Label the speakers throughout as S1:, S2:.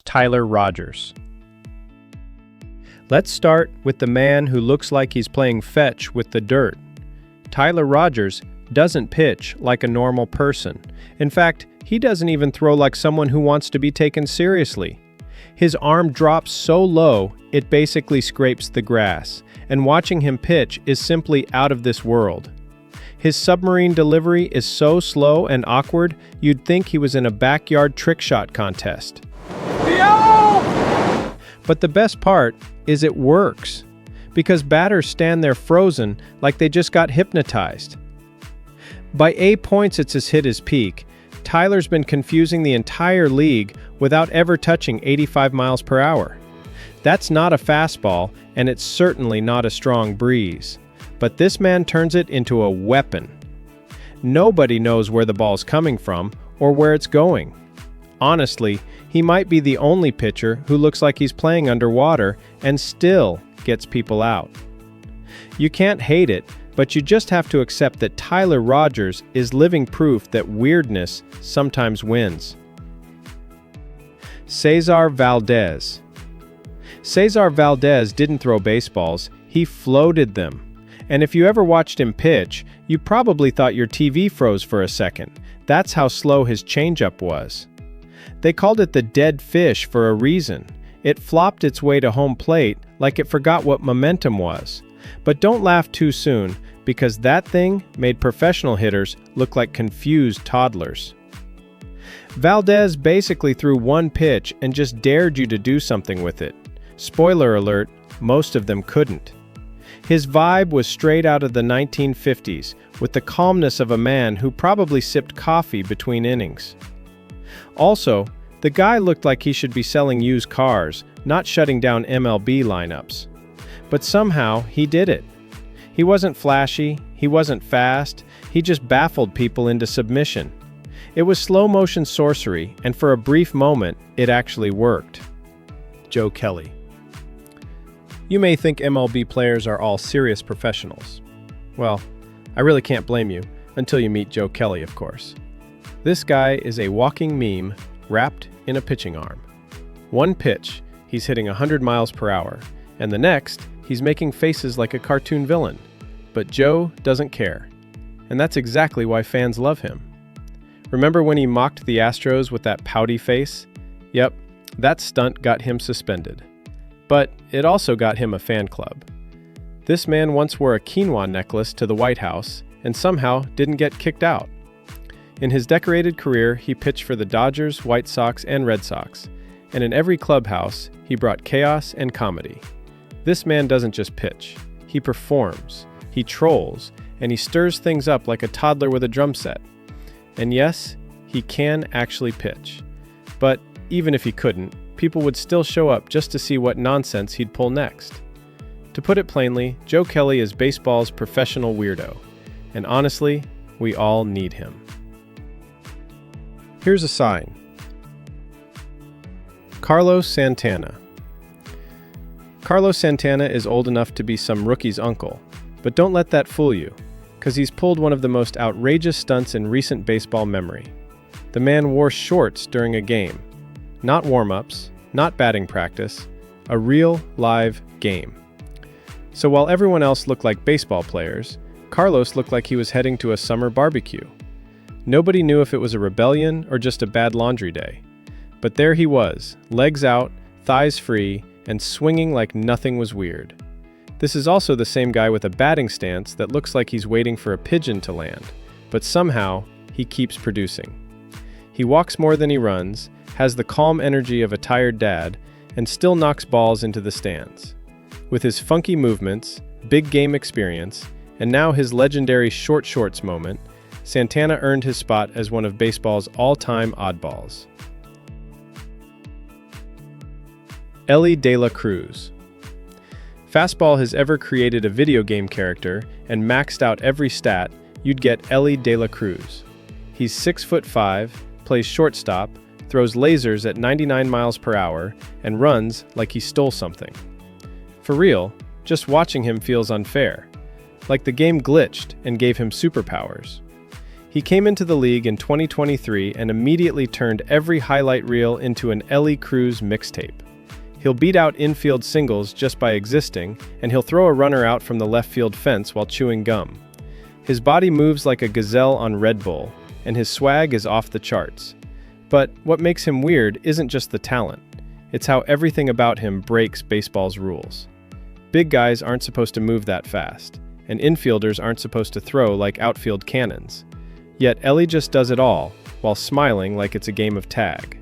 S1: Tyler Rogers. Let's start with the man who looks like he's playing fetch with the dirt. Tyler Rogers doesn't pitch like a normal person. In fact, he doesn't even throw like someone who wants to be taken seriously. His arm drops so low, it basically scrapes the grass, and watching him pitch is simply out of this world. His submarine delivery is so slow and awkward, you'd think he was in a backyard trick shot contest. But the best part is it works, because batters stand there frozen like they just got hypnotized. By A points it's his hit his peak. Tyler's been confusing the entire league without ever touching 85 miles per hour. That's not a fastball, and it's certainly not a strong breeze. But this man turns it into a weapon. Nobody knows where the ball's coming from or where it's going. Honestly, he might be the only pitcher who looks like he's playing underwater and still gets people out. You can't hate it, but you just have to accept that Tyler Rogers is living proof that weirdness sometimes wins. Cesar Valdez. Cesar Valdez didn't throw baseballs, he floated them. And if you ever watched him pitch, you probably thought your TV froze for a second. That's how slow his changeup was. They called it the dead fish for a reason. It flopped its way to home plate like it forgot what momentum was. But don't laugh too soon, because that thing made professional hitters look like confused toddlers. Valdez basically threw one pitch and just dared you to do something with it. Spoiler alert, most of them couldn't. His vibe was straight out of the 1950s, with the calmness of a man who probably sipped coffee between innings. Also, the guy looked like he should be selling used cars, not shutting down MLB lineups. But somehow, he did it. He wasn't flashy, he wasn't fast, he just baffled people into submission. It was slow-motion sorcery, and for a brief moment, it actually worked. Joe Kelly. You may think MLB players are all serious professionals. Well, I really can't blame you, until you meet Joe Kelly, of course. This guy is a walking meme wrapped in a pitching arm. One pitch, he's hitting 100 miles per hour, and the next, he's making faces like a cartoon villain. But Joe doesn't care. And that's exactly why fans love him. Remember when he mocked the Astros with that pouty face? Yep, that stunt got him suspended. But it also got him a fan club. This man once wore a quinoa necklace to the White House and somehow didn't get kicked out. In his decorated career, he pitched for the Dodgers, White Sox, and Red Sox, and in every clubhouse, he brought chaos and comedy. This man doesn't just pitch. He performs, he trolls, and he stirs things up like a toddler with a drum set. And yes, he can actually pitch. But even if he couldn't, people would still show up just to see what nonsense he'd pull next. To put it plainly, Joe Kelly is baseball's professional weirdo. And honestly, we all need him. Here's a sign. Carlos Santana. Carlos Santana is old enough to be some rookie's uncle, but don't let that fool you, because he's pulled one of the most outrageous stunts in recent baseball memory. The man wore shorts during a game. Not warm-ups, not batting practice, a real, live game. So while everyone else looked like baseball players, Carlos looked like he was heading to a summer barbecue. Nobody knew if it was a rebellion or just a bad laundry day. But there he was, legs out, thighs free, and swinging like nothing was weird. This is also the same guy with a batting stance that looks like he's waiting for a pigeon to land, but somehow he keeps producing. He walks more than he runs, has the calm energy of a tired dad, and still knocks balls into the stands. With his funky movements, big game experience, and now his legendary short shorts moment, Santana earned his spot as one of baseball's all-time oddballs. Elly De La Cruz. Fastball has ever created a video game character and maxed out every stat, you'd get Elly De La Cruz. He's 6'5", plays shortstop, throws lasers at 99 miles per hour, and runs like he stole something. For real, just watching him feels unfair. Like the game glitched and gave him superpowers. He came into the league in 2023 and immediately turned every highlight reel into an Elly De La Cruz mixtape. He'll beat out infield singles just by existing, and he'll throw a runner out from the left field fence while chewing gum. His body moves like a gazelle on Red Bull, and his swag is off the charts. But what makes him weird isn't just the talent. It's how everything about him breaks baseball's rules. Big guys aren't supposed to move that fast, and infielders aren't supposed to throw like outfield cannons. Yet Elly just does it all, while smiling like it's a game of tag.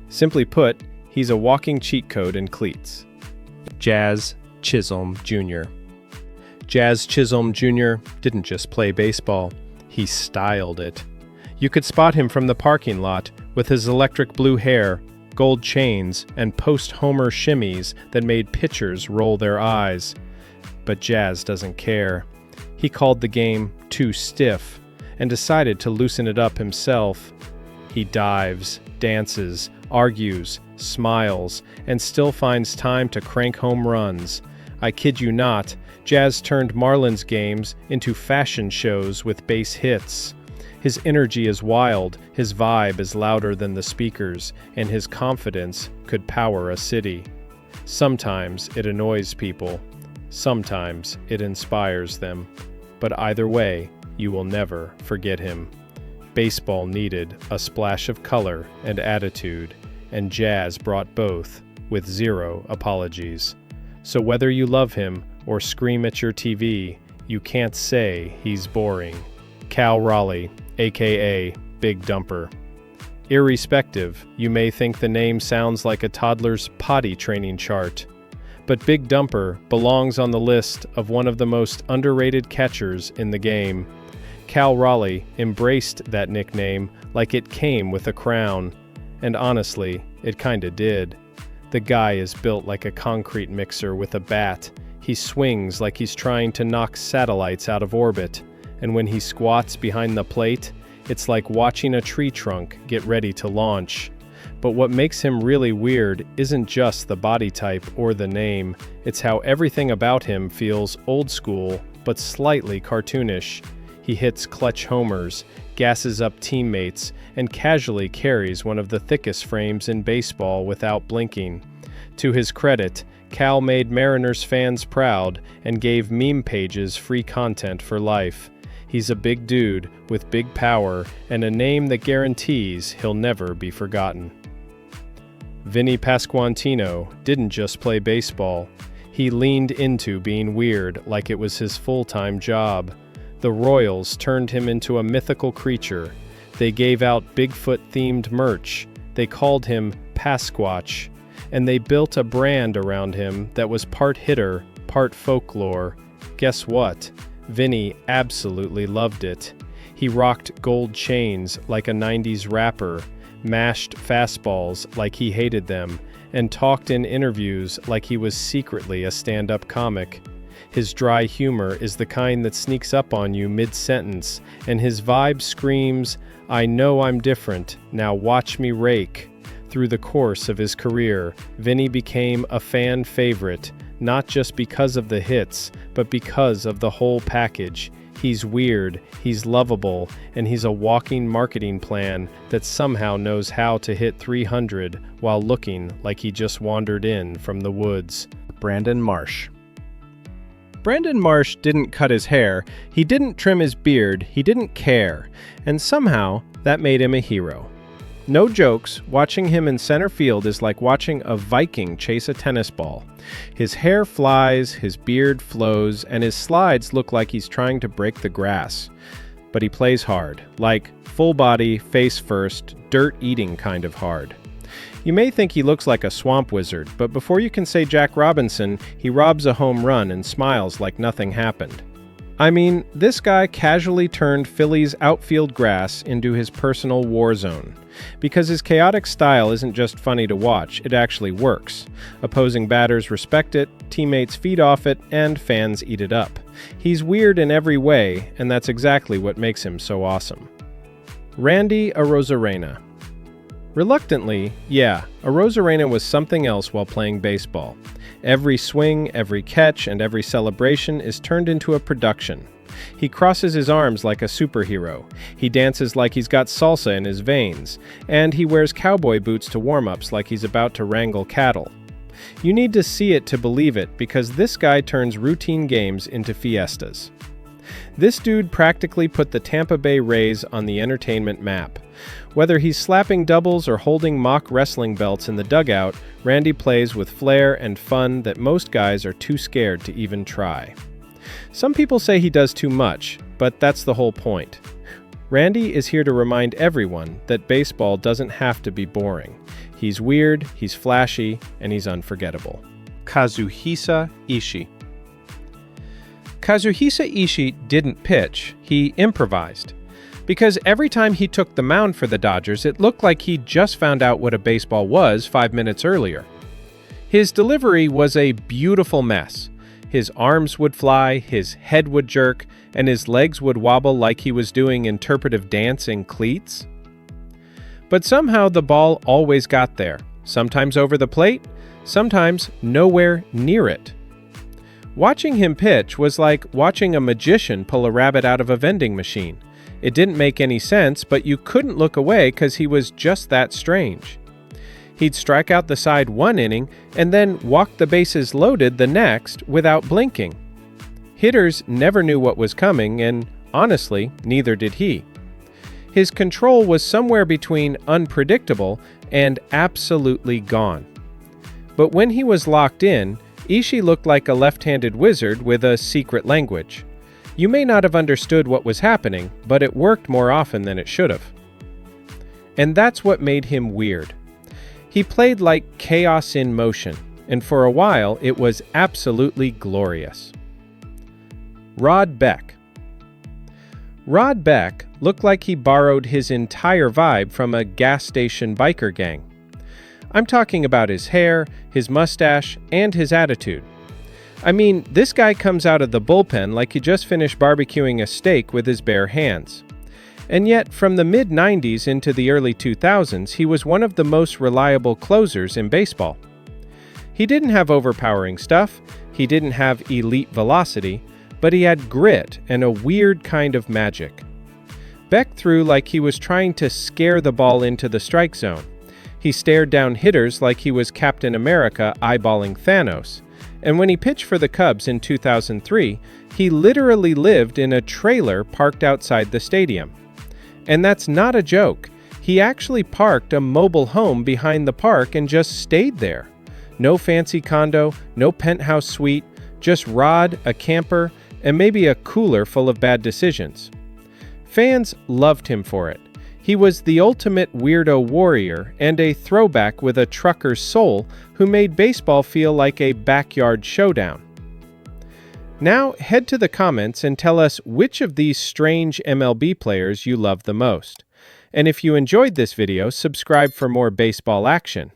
S1: Simply put, he's a walking cheat code in cleats. Jazz Chisholm Jr. Jazz Chisholm Jr. didn't just play baseball, he styled it. You could spot him from the parking lot with his electric blue hair, gold chains, and post-homer shimmies that made pitchers roll their eyes. But Jazz doesn't care. He called the game too stiff and decided to loosen it up himself. He dives, dances, argues, smiles, and still finds time to crank home runs. I kid you not, Jazz turned Marlins games into fashion shows with base hits. His energy is wild, his vibe is louder than the speakers, and his confidence could power a city. Sometimes it annoys people, sometimes it inspires them, but either way, you will never forget him. Baseball needed a splash of color and attitude, and Jazz brought both, with zero apologies. So whether you love him or scream at your TV, you can't say he's boring. Cal Raleigh, aka Big Dumper. Irrespective, you may think the name sounds like a toddler's potty training chart. But Big Dumper belongs on the list of one of the most underrated catchers in the game. Cal Raleigh embraced that nickname like it came with a crown. And honestly, it kinda did. The guy is built like a concrete mixer with a bat. He swings like he's trying to knock satellites out of orbit. And when he squats behind the plate, it's like watching a tree trunk get ready to launch. But what makes him really weird isn't just the body type or the name, it's how everything about him feels old school, but slightly cartoonish. He hits clutch homers, gasses up teammates, and casually carries one of the thickest frames in baseball without blinking. To his credit, Cal made Mariners fans proud and gave meme pages free content for life. He's a big dude with big power and a name that guarantees he'll never be forgotten. Vinny Pasquantino didn't just play baseball. He leaned into being weird like it was his full-time job. The Royals turned him into a mythical creature. They gave out Bigfoot-themed merch. They called him Pasquatch. And they built a brand around him that was part hitter, part folklore. Guess what? Vinny absolutely loved it. He rocked gold chains like a 90s rapper, mashed fastballs like he hated them, and talked in interviews like he was secretly a stand-up comic. His dry humor is the kind that sneaks up on you mid-sentence, and his vibe screams, "I know I'm different, now watch me rake." Through the course of his career, Vinny became a fan favorite, not just because of the hits, but because of the whole package. He's weird, he's lovable, and he's a walking marketing plan that somehow knows how to hit 300 while looking like he just wandered in from the woods. Brandon Marsh. Brandon Marsh didn't cut his hair, he didn't trim his beard, he didn't care, and somehow that made him a hero. No jokes, watching him in center field is like watching a Viking chase a tennis ball. His hair flies, his beard flows, and his slides look like he's trying to break the grass. But he plays hard, like full body, face first, dirt-eating kind of hard. You may think he looks like a swamp wizard, but before you can say Jack Robinson, he robs a home run and smiles like nothing happened. I mean, this guy casually turned Philly's outfield grass into his personal war zone. Because his chaotic style isn't just funny to watch, it actually works. Opposing batters respect it, teammates feed off it, and fans eat it up. He's weird in every way, and that's exactly what makes him so awesome. Randy Arozarena. Reluctantly, yeah, Arozarena was something else while playing baseball. Every swing, every catch, and every celebration is turned into a production. He crosses his arms like a superhero. He dances like he's got salsa in his veins. And he wears cowboy boots to warm-ups like he's about to wrangle cattle. You need to see it to believe it, because this guy turns routine games into fiestas. This dude practically put the Tampa Bay Rays on the entertainment map. Whether he's slapping doubles or holding mock wrestling belts in the dugout, Randy plays with flair and fun that most guys are too scared to even try. Some people say he does too much, but that's the whole point. Randy is here to remind everyone that baseball doesn't have to be boring. He's weird, he's flashy, and he's unforgettable.
S2: Kazuhisa Ishii. Kazuhisa Ishii didn't pitch, he improvised. Because every time he took the mound for the Dodgers, it looked like he just found out what a baseball was 5 minutes earlier. His delivery was a beautiful mess. His arms would fly, his head would jerk, and his legs would wobble like he was doing interpretive dance in cleats. But somehow the ball always got there, sometimes over the plate, sometimes nowhere near it. Watching him pitch was like watching a magician pull a rabbit out of a vending machine. It didn't make any sense, but you couldn't look away because he was just that strange. He'd strike out the side one inning and then walk the bases loaded the next without blinking. Hitters never knew what was coming, and honestly, neither did he. His control was somewhere between unpredictable and absolutely gone. But when he was locked in, Ishii looked like a left-handed wizard with a secret language. You may not have understood what was happening, but it worked more often than it should have. And that's what made him weird. He played like chaos in motion, and for a while it was absolutely glorious. Rod Beck. Rod Beck looked like he borrowed his entire vibe from a gas station biker gang. I'm talking about his hair, his mustache, and his attitude. I mean, this guy comes out of the bullpen like he just finished barbecuing a steak with his bare hands. And yet, from the mid-90s into the early 2000s, he was one of the most reliable closers in baseball. He didn't have overpowering stuff, he didn't have elite velocity, but he had grit and a weird kind of magic. Beck threw like he was trying to scare the ball into the strike zone. He stared down hitters like he was Captain America eyeballing Thanos. And when he pitched for the Cubs in 2003, he literally lived in a trailer parked outside the stadium. And that's not a joke. He actually parked a mobile home behind the park and just stayed there. No fancy condo, no penthouse suite, just Rod, a camper, and maybe a cooler full of bad decisions. Fans loved him for it. He was the ultimate weirdo warrior and a throwback with a trucker's soul who made baseball feel like a backyard showdown. Now head to the comments and tell us which of these strange MLB players you love the most. And if you enjoyed this video, subscribe for more baseball action.